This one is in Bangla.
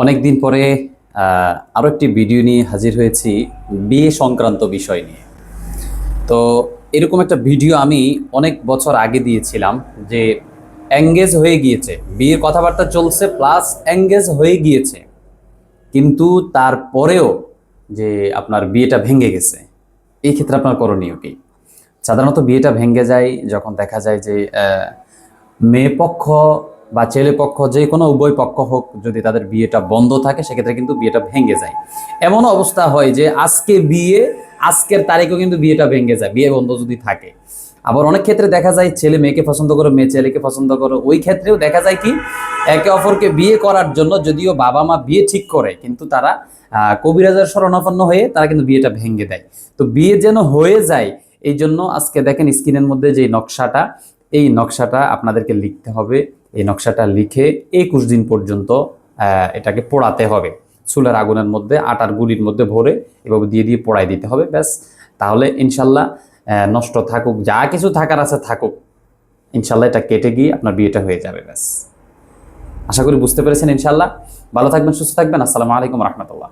অনেক দিন পরে আরও একটি ভিডিও নিয়ে হাজির হয়েছি বিয়ে সংক্রান্ত বিষয় নিয়ে। তো এরকম একটা ভিডিও আমি অনেক বছর আগে দিয়েছিলাম যে এঙ্গেজ হয়ে গিয়েছে, বিয়ের কথাবার্তা চলছে প্লাস এঙ্গেজ হয়ে গিয়েছে, কিন্তু তারপরেও যে আপনার বিয়েটা ভেঙে গেছে, এই ক্ষেত্রে আপনার করণীয় কি? সাধারণত বিয়েটা ভেঙে যায় যখন দেখা যায় যে মেয়ে পক্ষ বা ছেলে পক্ষ, যে কোনো উভয় পক্ষ হোক, যদি তাদের বিয়েটা বন্ধ থাকে সেক্ষেত্রে কিন্তু বিয়েটা ভেঙে যায়। এমন অবস্থা হয় যে আজকে বিয়ে, আজকের তারিখও কিন্তু বিয়েটা ভেঙে যায়, বিয়ে বন্ধ যদি থাকে। আবার অনেক ক্ষেত্রে দেখা যায় ছেলে মেয়েকে পছন্দ করে, মেয়ে ছেলেকে পছন্দ করে, ওই ক্ষেত্রেও দেখা যায় কি একে অপরকে বিয়ে করার জন্য যদিও বাবা মা বিয়ে ঠিক করে, কিন্তু তারা কবিরাজের শরণাপন্ন হয়ে তারা কিন্তু বিয়েটা ভেঙে দেয়। তো বিয়ে যেন হয়ে যায়, এই জন্য আজকে দেখেন স্ক্রিনের মধ্যে যে নকশাটা, এই নকশাটা আপনাদেরকে লিখতে হবে। এই নকশাটা লিখে 21 দিন পর্যন্ত এটাকে পোড়াতে হবে। চুলার আগুনের মধ্যে আটার গুলির মধ্যে ভরে এভাবে দিয়ে দিয়ে পোড়াই দিতে হবে, ব্যাস। তাহলে ইনশাল্লাহ নষ্ট থাকুক, যা কিছু থাকার আছে থাকুক, ইনশাল্লাহ এটা কেটে গিয়ে আপনার বিয়েটা হয়ে যাবে, ব্যাস। আশা করি বুঝতে পেরেছেন ইনশাল্লাহ। ভালো থাকবেন, সুস্থ থাকবেন। আসসালামু আলাইকুম রহমতুল্লাহ।